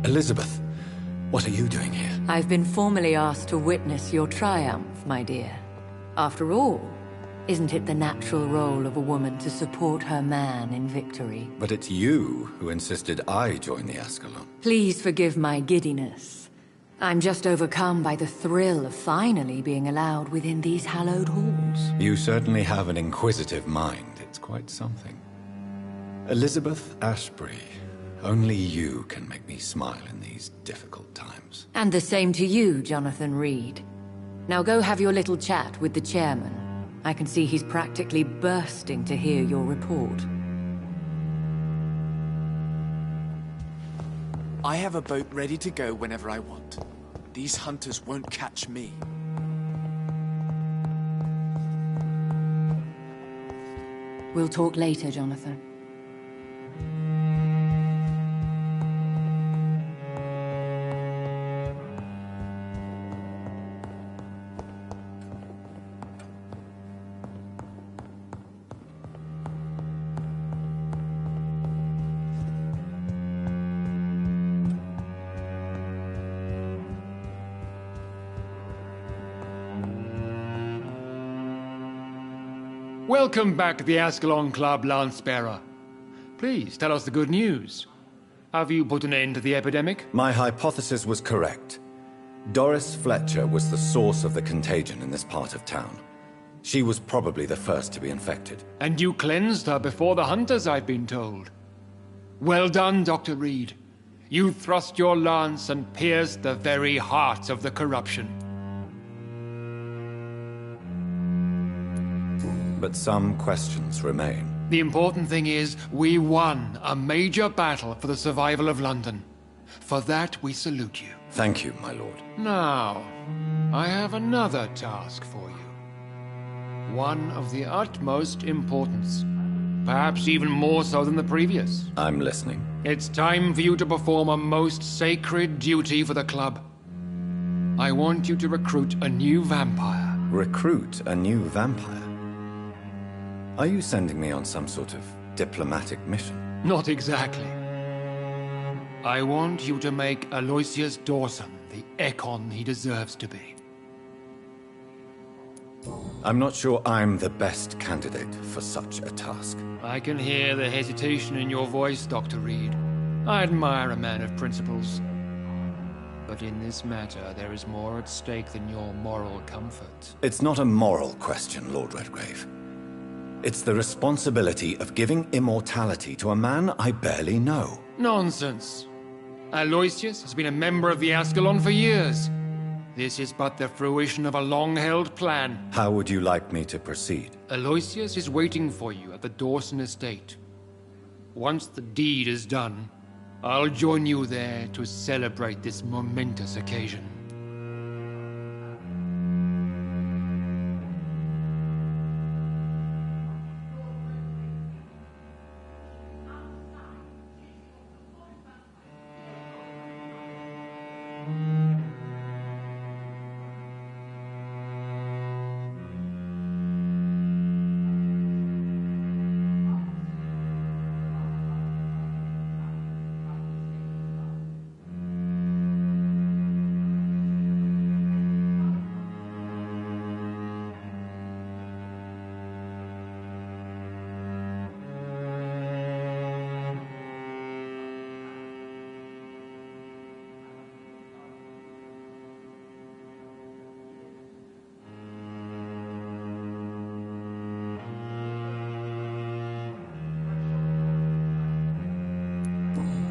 Elizabeth, what are you doing here? I've been formally asked to witness your triumph, my dear. After all, isn't it the natural role of a woman to support her man in victory? But it's you who insisted I join the Ascalon. Please forgive my giddiness. I'm just overcome by the thrill of finally being allowed within these hallowed halls. You certainly have an inquisitive mind. It's quite something. Elizabeth Ashbury, only you can make me smile in these difficult times. And the same to you, Jonathan Reed. Now go have your little chat with the chairman. I can see he's practically bursting to hear your report. I have a boat ready to go whenever I want. These hunters won't catch me. We'll talk later, Jonathan. Welcome back to the Ascalon Club, Lance-Bearer. Please, tell us the good news. Have you put an end to the epidemic? My hypothesis was correct. Doris Fletcher was the source of the contagion in this part of town. She was probably the first to be infected. And you cleansed her before the hunters, I've been told. Well done, Dr. Reed. You thrust your lance and pierced the very heart of the corruption. But some questions remain. The important thing is, we won a major battle for the survival of London. For that, we salute you. Thank you, my lord. Now, I have another task for you. One of the utmost importance. Perhaps even more so than the previous. I'm listening. It's time for you to perform a most sacred duty for the club. I want you to recruit a new vampire. Recruit a new vampire? Are you sending me on some sort of diplomatic mission? Not exactly. I want you to make Aloysius Dawson the Ekon he deserves to be. I'm not sure I'm the best candidate for such a task. I can hear the hesitation in your voice, Dr. Reed. I admire a man of principles. But in this matter, there is more at stake than your moral comfort. It's not a moral question, Lord Redgrave. It's the responsibility of giving immortality to a man I barely know. Nonsense. Aloysius has been a member of the Ascalon for years. This is but the fruition of a long-held plan. How would you like me to proceed? Aloysius is waiting for you at the Dawson estate. Once the deed is done, I'll join you there to celebrate this momentous occasion.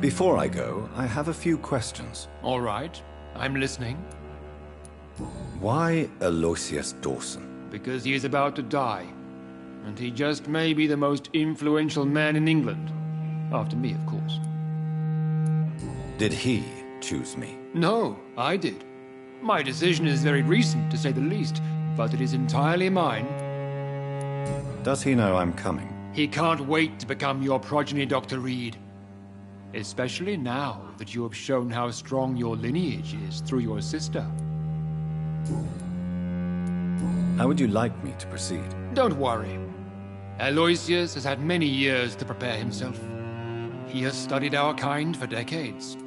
Before I go, I have a few questions. All right, I'm listening. Why Aloysius Dawson? Because he is about to die. And he just may be the most influential man in England. After me, of course. Did he choose me? No, I did. My decision is very recent, to say the least, but it is entirely mine. Does he know I'm coming? He can't wait to become your progeny, Dr. Reed. Especially now that you have shown how strong your lineage is through your sister. How would you like me to proceed? Don't worry. Aloysius has had many years to prepare himself. He has studied our kind for decades.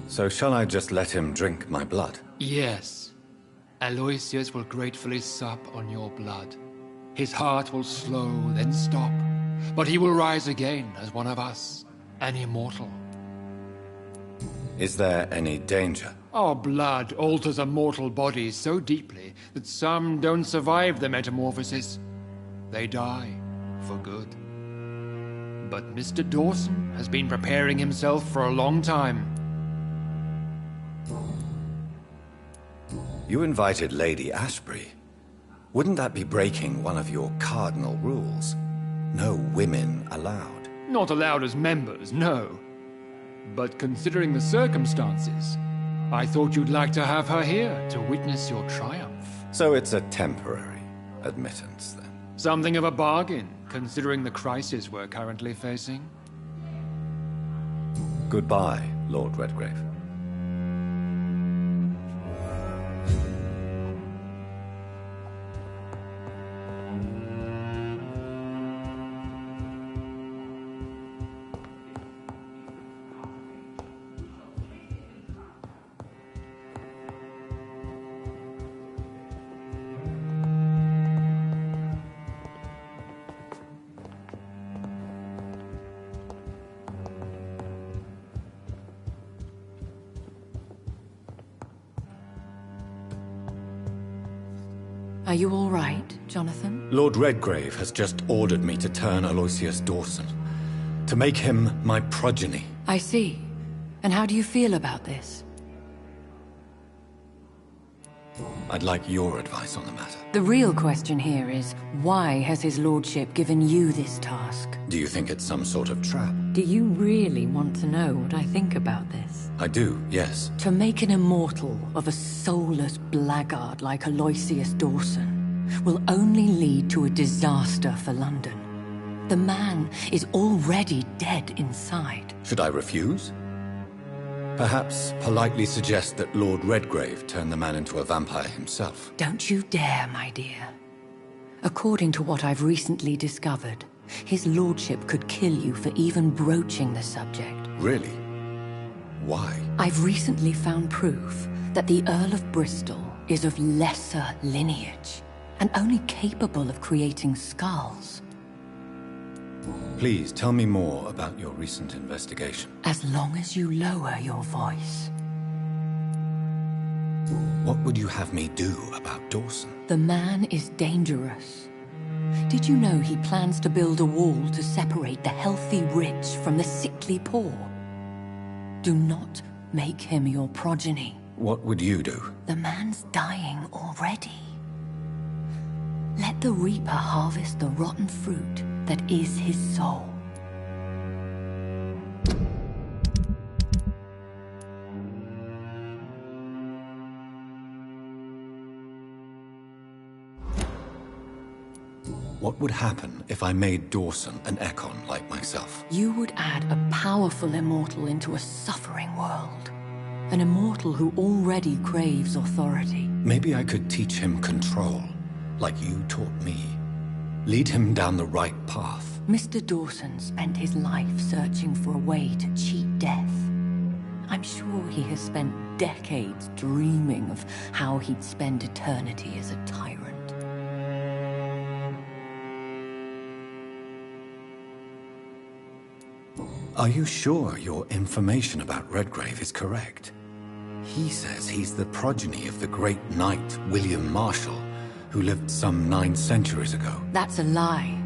So shall I just let him drink my blood? Yes. Aloysius will gratefully sup on your blood. His heart will slow, then stop. But he will rise again as one of us, an immortal. Is there any danger? Our blood alters a mortal body so deeply that some don't survive the metamorphosis. They die for good. But Mr. Dawson has been preparing himself for a long time. You invited Lady Ashbury. Wouldn't that be breaking one of your cardinal rules? No women allowed. Not allowed as members, no. But considering the circumstances, I thought you'd like to have her here to witness your triumph. So it's a temporary admittance, then? Something of a bargain, considering the crisis we're currently facing. Goodbye, Lord Redgrave. Are you all right, Jonathan? Lord Redgrave has just ordered me to turn Aloysius Dawson, to make him my progeny. I see. And how do you feel about this? I'd like your advice on the matter. The real question here is, why has his lordship given you this task? Do you think it's some sort of trap? Do you really want to know what I think about this? I do, yes. To make an immortal of a soulless blackguard like Aloysius Dawson will only lead to a disaster for London. The man is already dead inside. Should I refuse? Perhaps politely suggest that Lord Redgrave turn the man into a vampire himself. Don't you dare, my dear. According to what I've recently discovered, his lordship could kill you for even broaching the subject. Really? Why? I've recently found proof that the Earl of Bristol is of lesser lineage and only capable of creating skulls. Please tell me more about your recent investigation. As long as you lower your voice. What would you have me do about Dawson? The man is dangerous. Did you know he plans to build a wall to separate the healthy rich from the sickly poor? Do not make him your progeny. What would you do? The man's dying already. Let the Reaper harvest the rotten fruit that is his soul. What would happen if I made Dawson an Ekon like myself? You would add a powerful immortal into a suffering world. An immortal who already craves authority. Maybe I could teach him control, like you taught me. Lead him down the right path. Mr. Dawson spent his life searching for a way to cheat death. I'm sure he has spent decades dreaming of how he'd spend eternity as a tyrant. Are you sure your information about Redgrave is correct? He says he's the progeny of the great knight William Marshall, who lived some 9 centuries ago. That's a lie.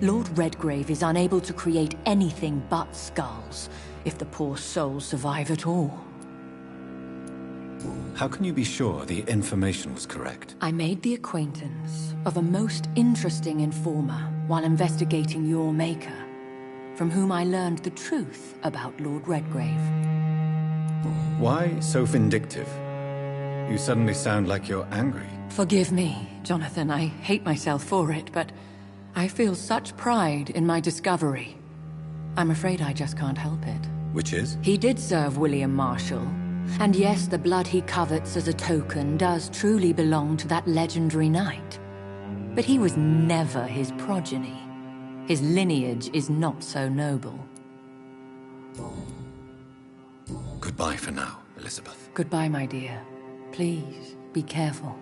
Lord Redgrave is unable to create anything but skulls, if the poor souls survive at all. How can you be sure the information was correct? I made the acquaintance of a most interesting informer while investigating your maker, from whom I learned the truth about Lord Redgrave. Why so vindictive? You suddenly sound like you're angry. Forgive me, Jonathan. I hate myself for it, but I feel such pride in my discovery. I'm afraid I just can't help it. Which is? He did serve William Marshall. And yes, the blood he covets as a token does truly belong to that legendary knight. But he was never his progeny. His lineage is not so noble. Goodbye for now, Elizabeth. Goodbye, my dear. Please, be careful.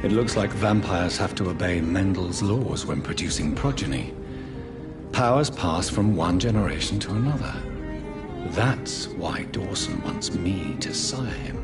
It looks like vampires have to obey Mendel's laws when producing progeny. Powers pass from one generation to another. That's why Dawson wants me to sire him.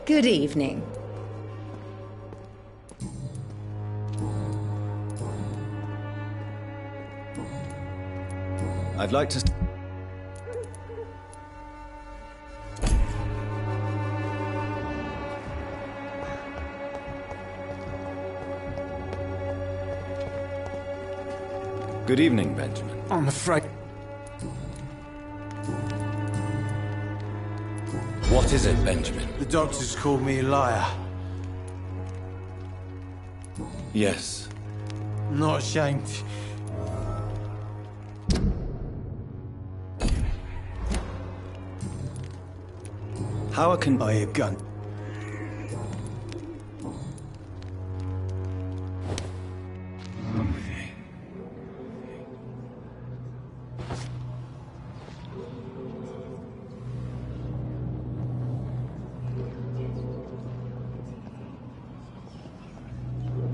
Good evening. I'd like to... Good evening, Benjamin. I'm afraid... What is it, Benjamin? The doctors called me a liar. Yes. I'm not ashamed. How can... Buy a gun.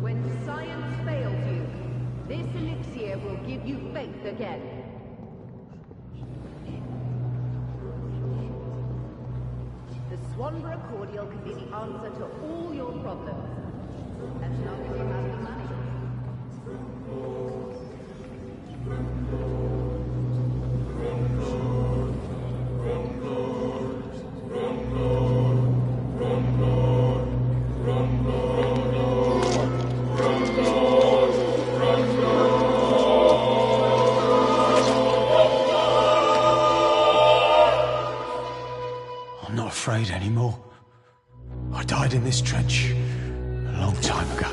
When science fails you, this elixir will give you faith again. The Swanborough cordial can be the answer to all your problems. As long as you have the money. I'm not afraid anymore. I died in this trench a long time ago.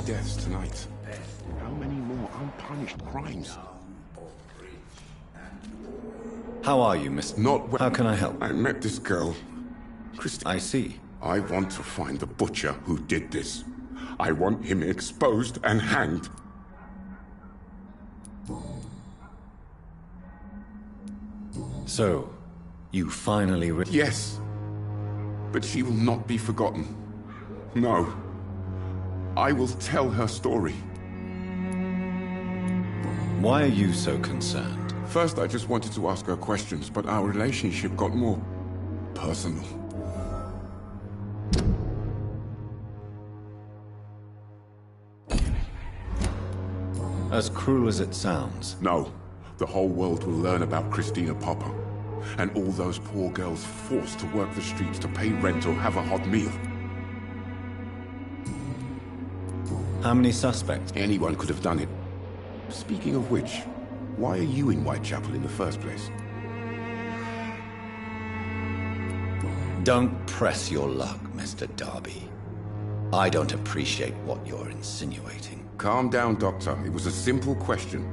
Deaths tonight. How many more unpunished crimes? How are you, Mr. Not well. How can I help? I met this girl, Christy. I see. I want to find the butcher who did this. I want him exposed and hanged. So, you finally Yes. But she will not be forgotten. No. I will tell her story. Why are you so concerned? First, I just wanted to ask her questions, but our relationship got more personal. As cruel as it sounds. No. The whole world will learn about Christina Popper. And all those poor girls forced to work the streets to pay rent or have a hot meal. How many suspects? Anyone could have done it. Speaking of which, why are you in Whitechapel in the first place? Don't press your luck, Mr. Darby. I don't appreciate what you're insinuating. Calm down, Doctor. It was a simple question.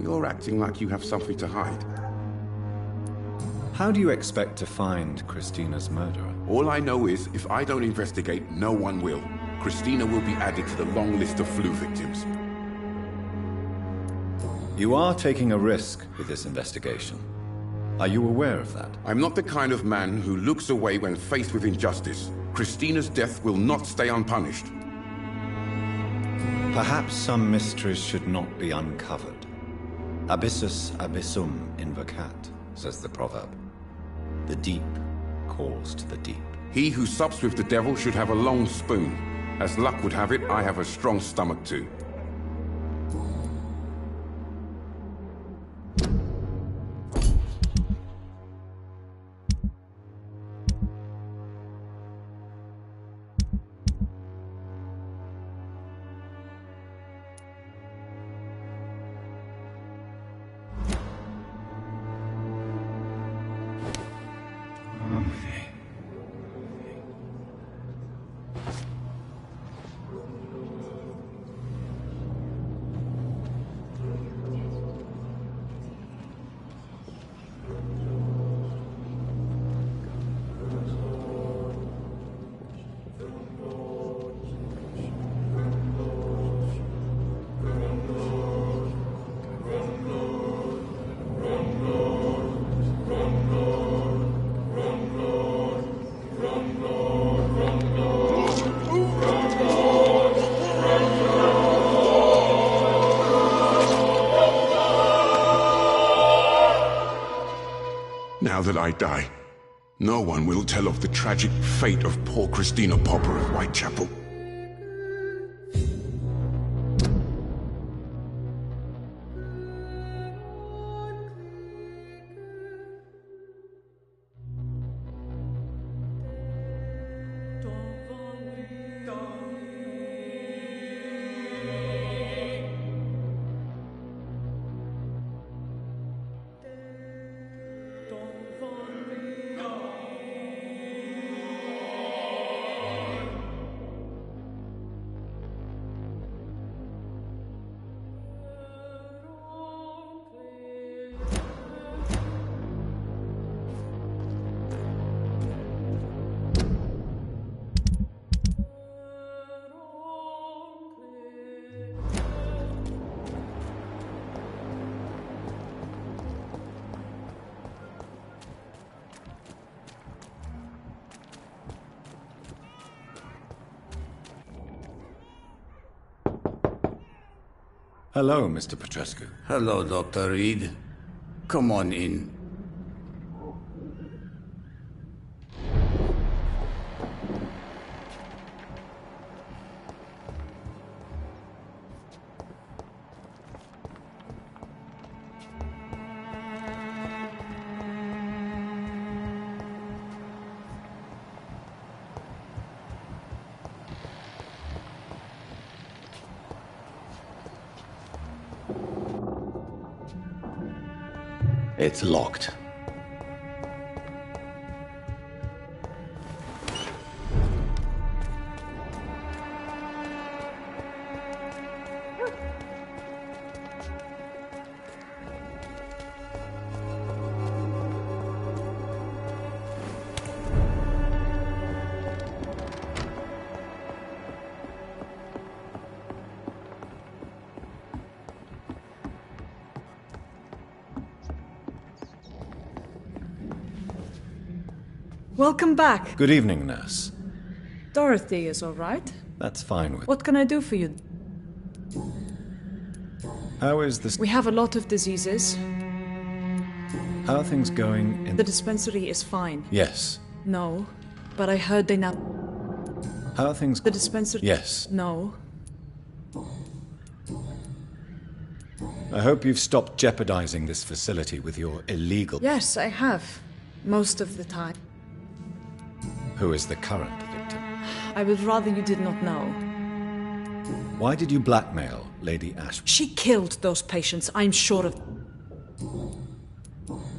You're acting like you have something to hide. How do you expect to find Christina's murderer? All I know is, if I don't investigate, no one will. Christina will be added to the long list of flu victims. You are taking a risk with this investigation. Are you aware of that? I'm not the kind of man who looks away when faced with injustice. Christina's death will not stay unpunished. Perhaps some mysteries should not be uncovered. Abyssus abyssum invocat, says the proverb. The deep calls to the deep. He who sups with the devil should have a long spoon. As luck would have it, I have a strong stomach too. Now that I die, no one will tell of the tragic fate of poor Christina Popper of Whitechapel. Hello, Mr. Petrescu. Hello, Dr. Reed. Come on in. It's locked. Welcome back. Good evening, nurse. Dorothy is all right. That's fine with... What can I do for you? How is this... We have a lot of diseases. How are things going in... The dispensary is fine. Yes. No, but I heard they now... How are things... The dispensary... Yes. No. I hope you've stopped jeopardizing this facility with your illegal... Yes, I have. Most of the time. Who is the current victim? I would rather you did not know. Why did you blackmail Lady Ash? She killed those patients, I'm sure of...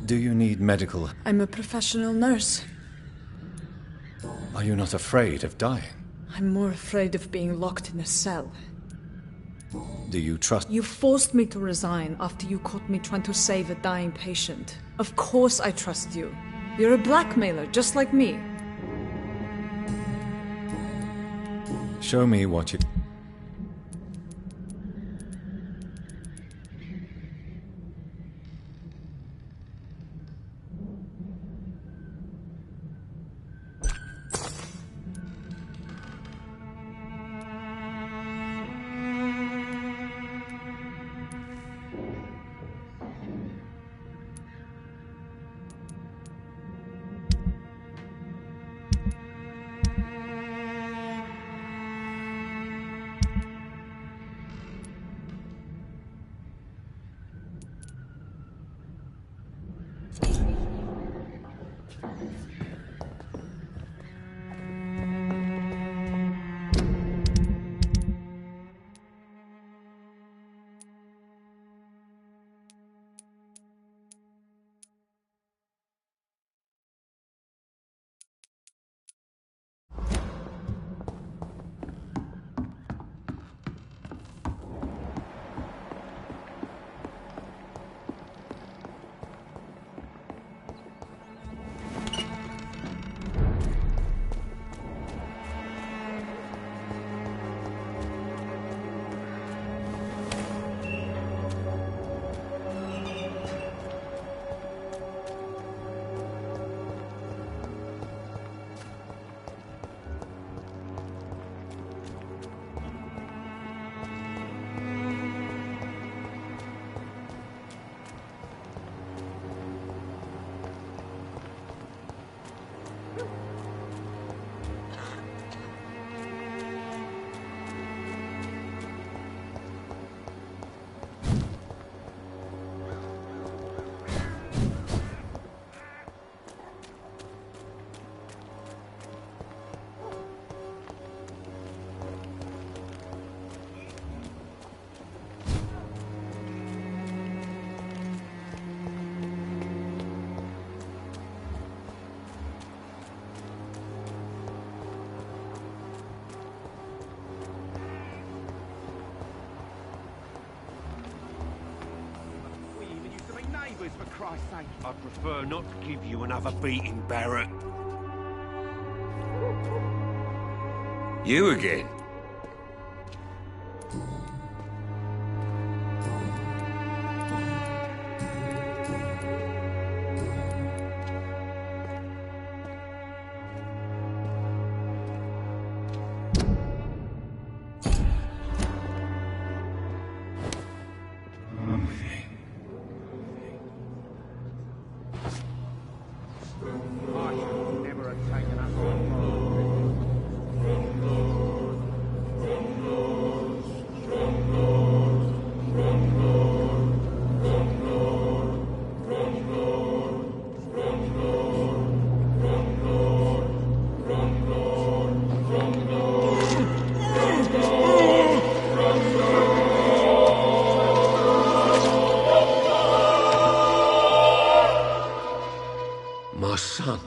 Do you need medical... I'm a professional nurse. Are you not afraid of dying? I'm more afraid of being locked in a cell. Do you trust... You forced me to resign after you caught me trying to save a dying patient. Of course I trust you. You're a blackmailer, just like me. Show me what you... For Christ's sake. I'd prefer not to give you another beating, Barrett. You again? My son.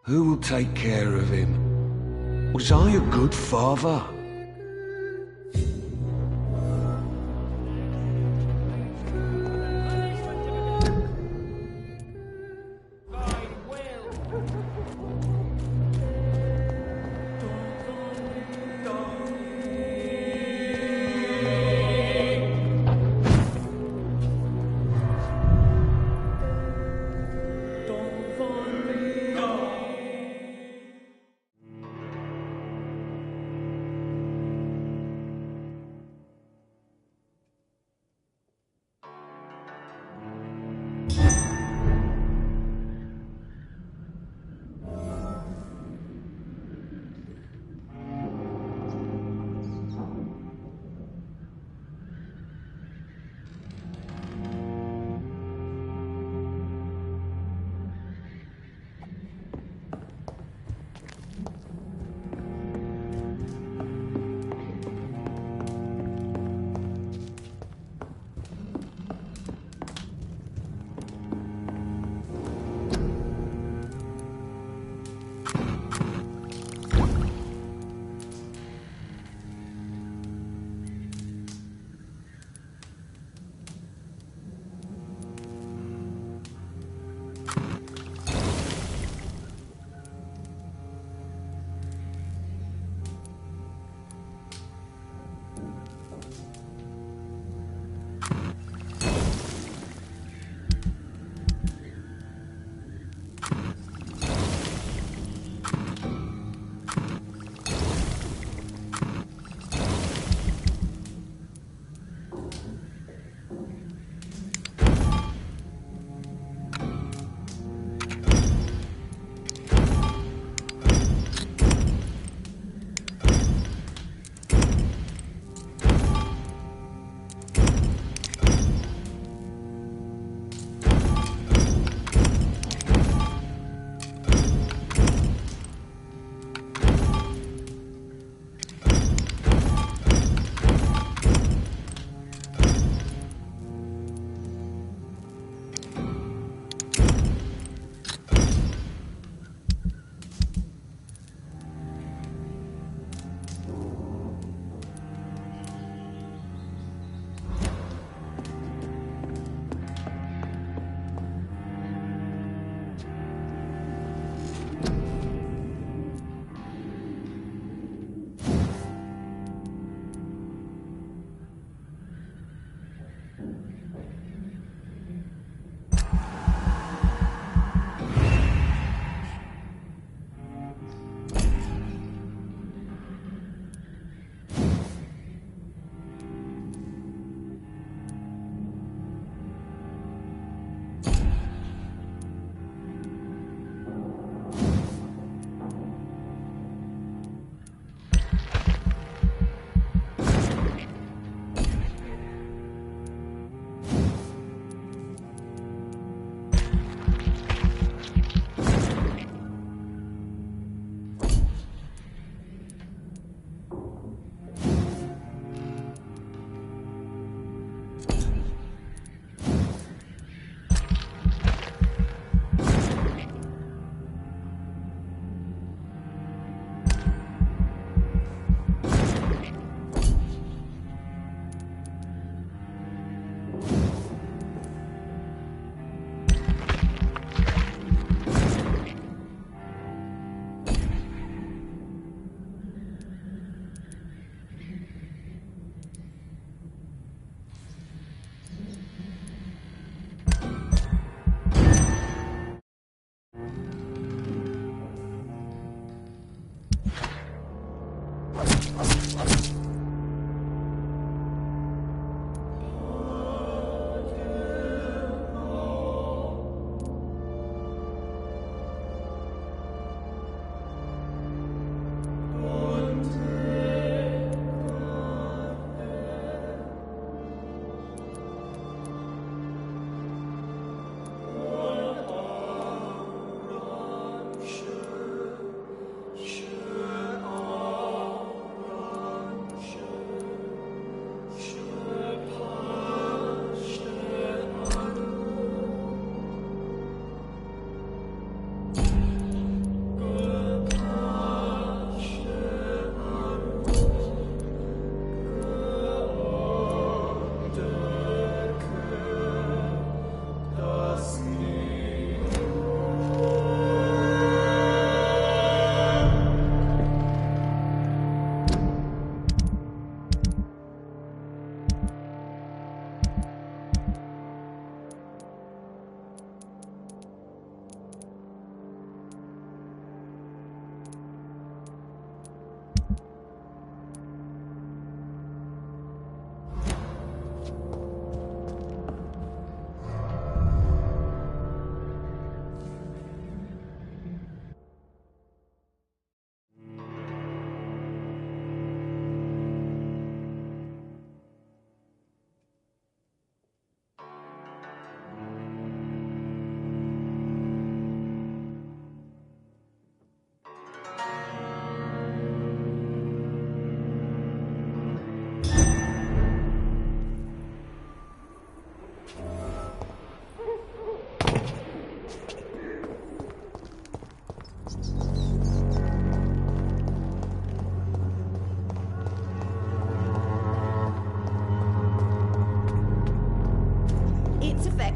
Who will take care of him? Was I a good father?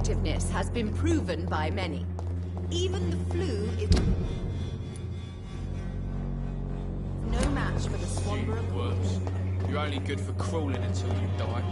effectiveness has been proven by many. Even the flu is no match for the Swanborough. Worse. You're only good for crawling until you die.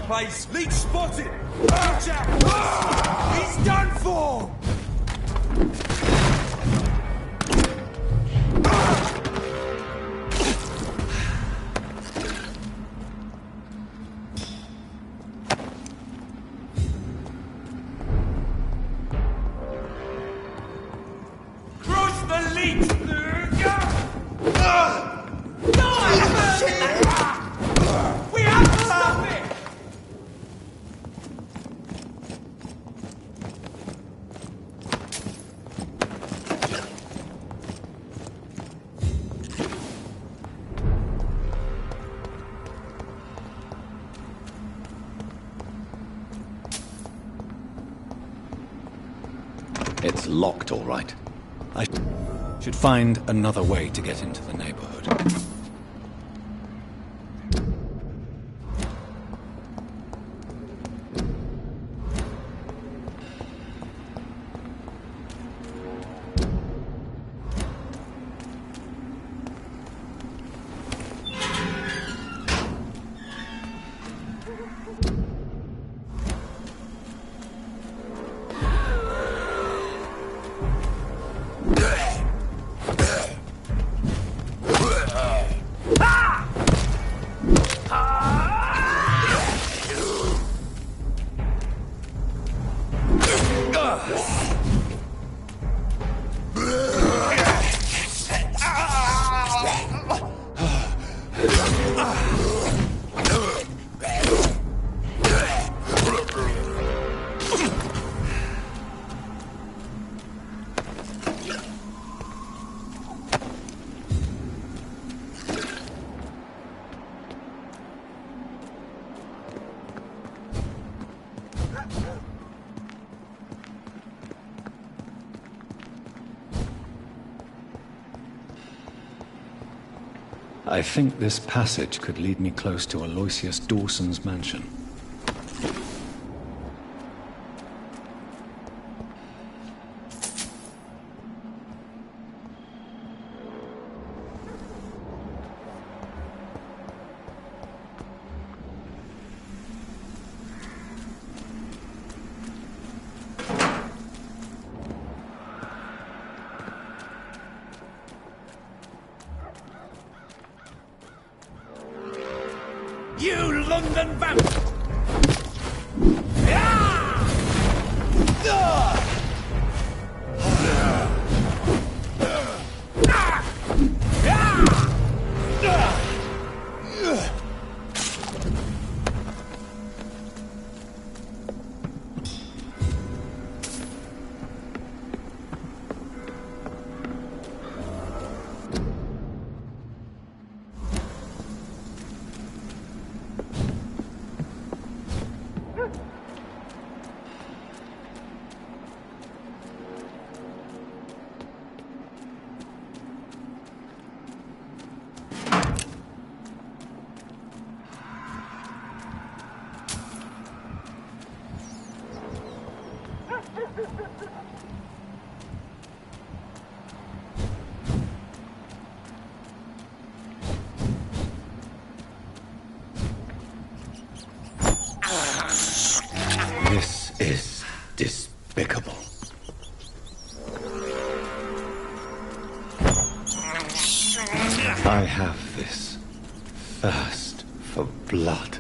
Place. Leech spotted! Watch out! He's done for! Crush the leech! We have to stop it! It's locked, all right. I should find another way to get into the neighborhood. I think this passage could lead me close to Aloysius Dawson's mansion. You London vampire! thirst for blood.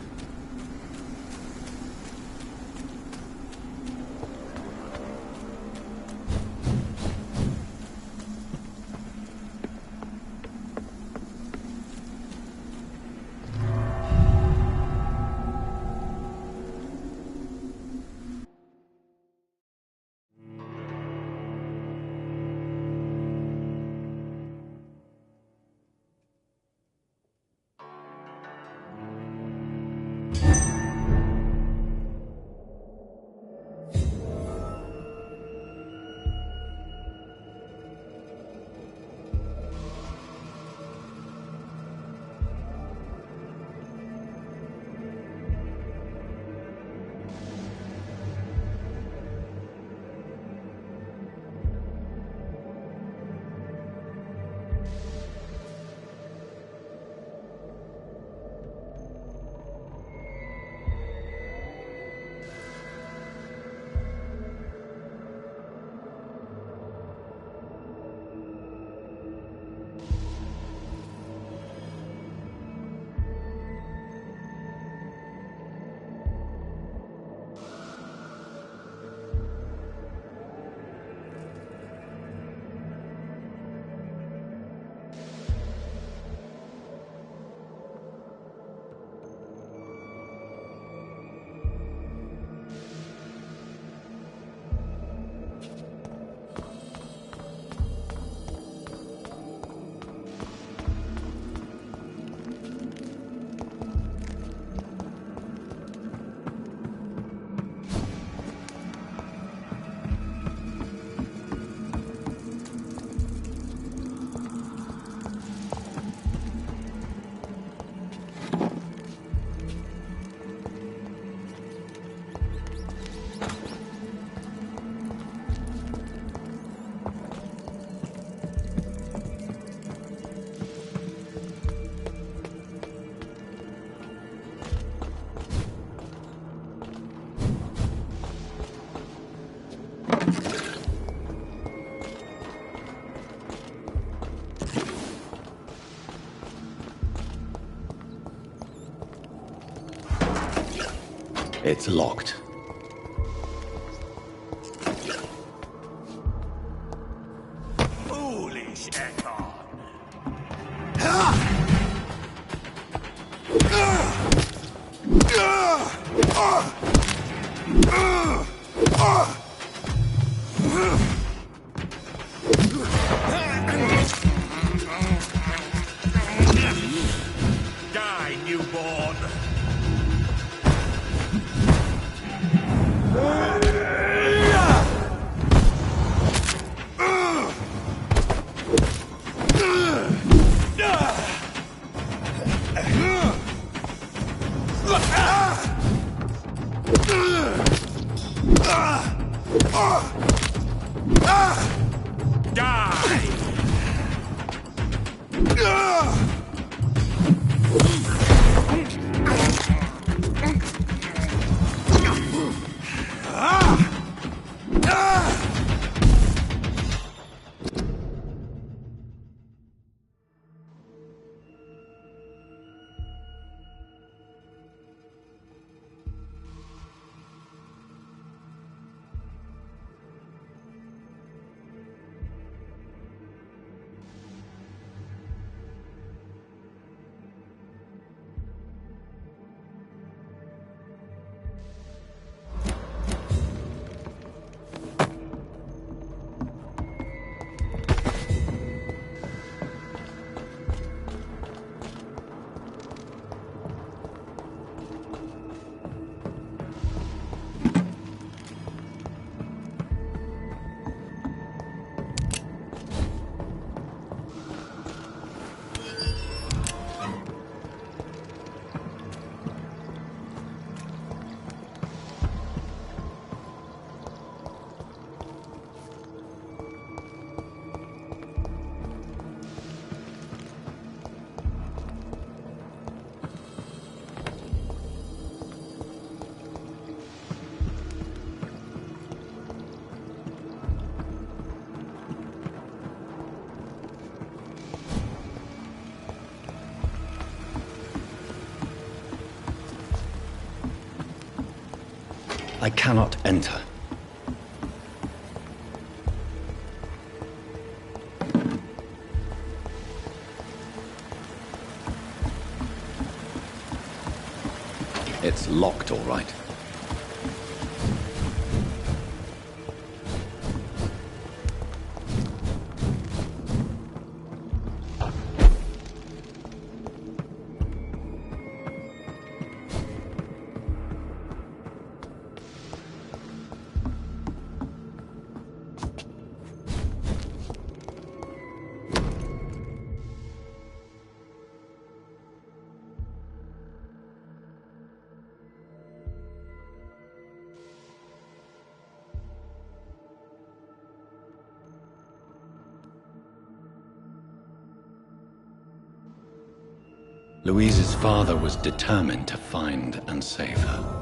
It's locked. Foolish Ekon. Die, newborn. I cannot enter. It's locked, all right. Louise's father was determined to find and save her.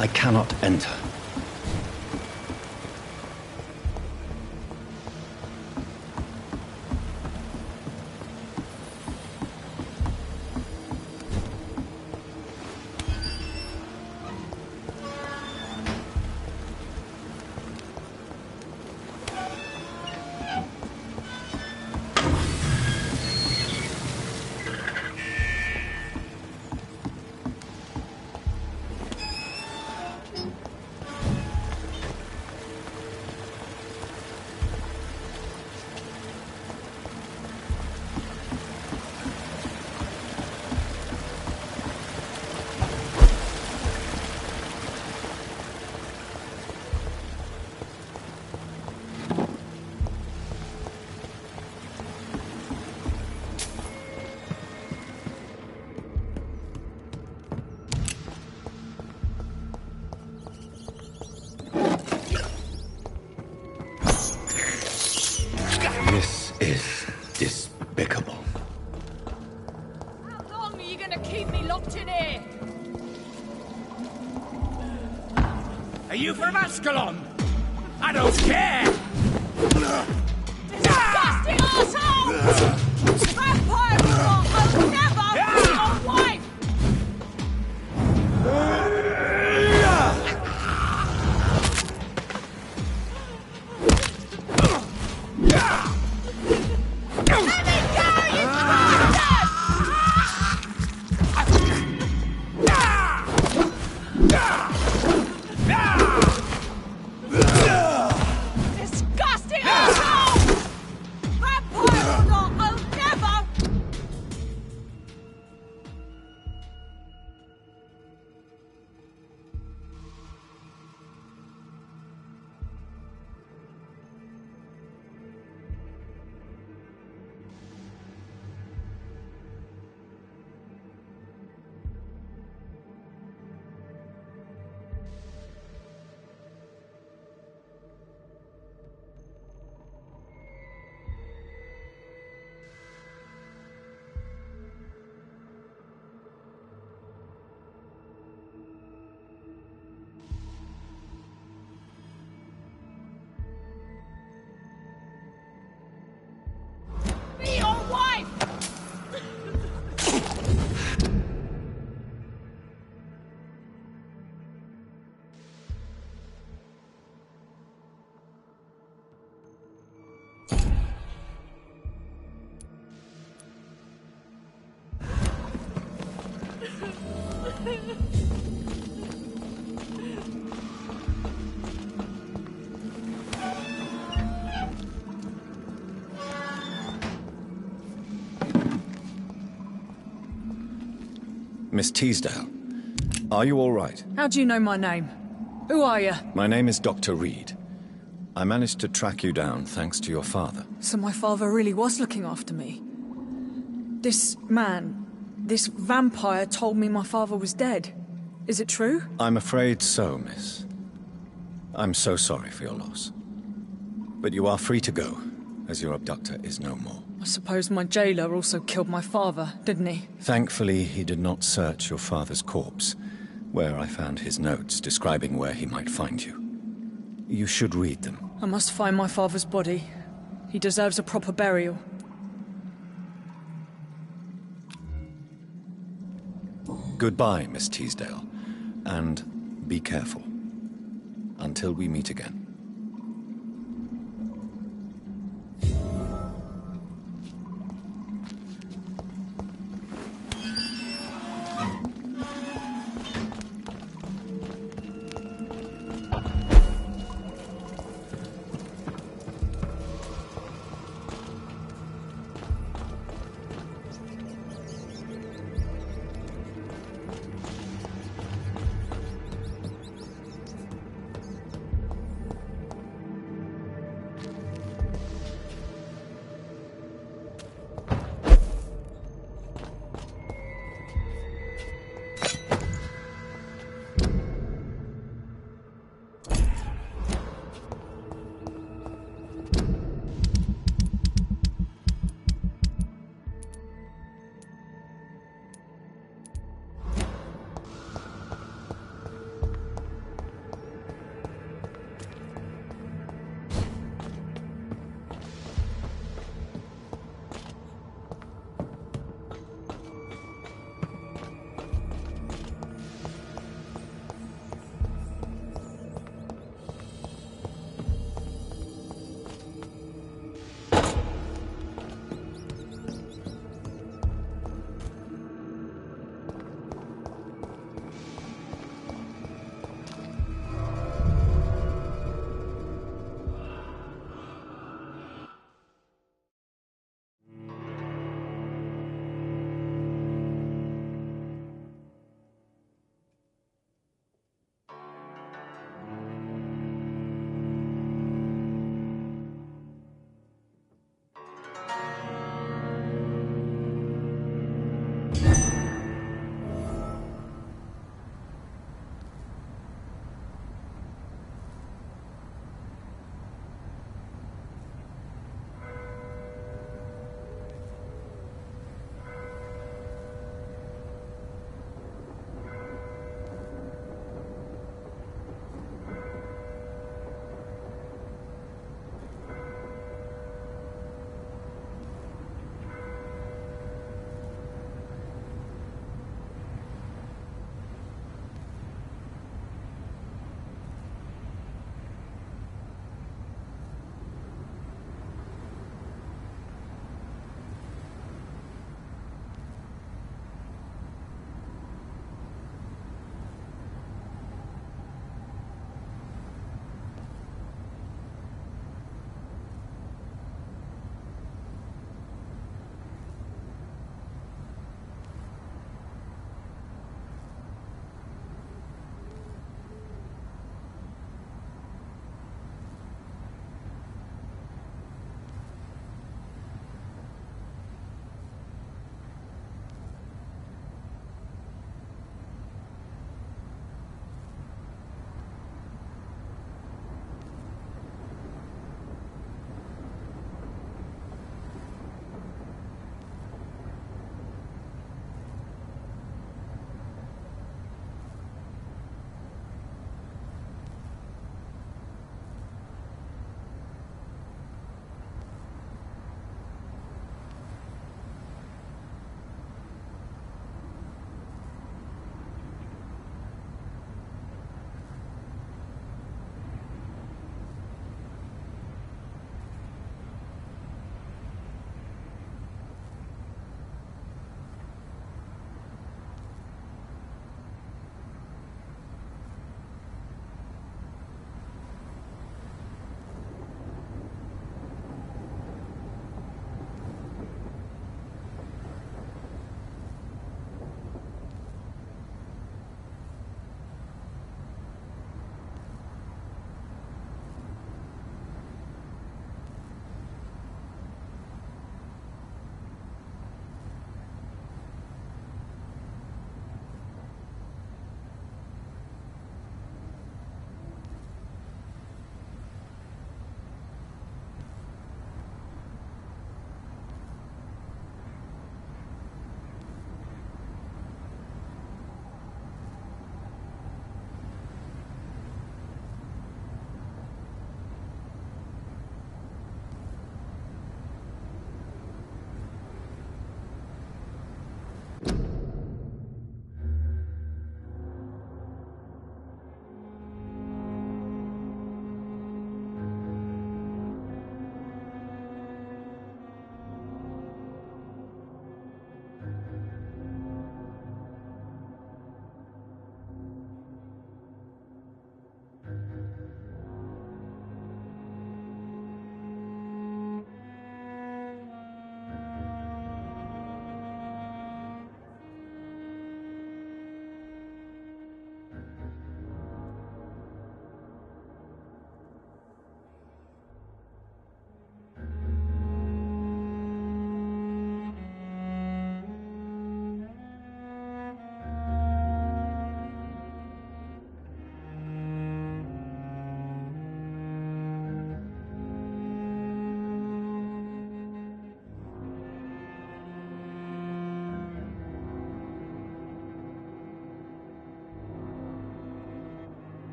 I cannot enter. This is despicable. How long are you gonna keep me locked in here? Are you from Ascalon? I don't care! Disgusting arsehole! Vampire will not never be your wife! Let me go, you disgusting asshole! Vampire or not, I'll never! Be your wife! Miss Teasdale, are you all right? How do you know my name? Who are you? My name is Dr. Reed. I managed to track you down thanks to your father. So my father really was looking after me. This man, this vampire told me my father was dead. Is it true? I'm afraid so, miss. I'm so sorry for your loss. But you are free to go, as your abductor is no more. I suppose my jailer also killed my father, didn't he? Thankfully, he did not search your father's corpse, where I found his notes describing where he might find you. You should read them. I must find my father's body. He deserves a proper burial. Goodbye, Miss Teasdale, and be careful. Until we meet again.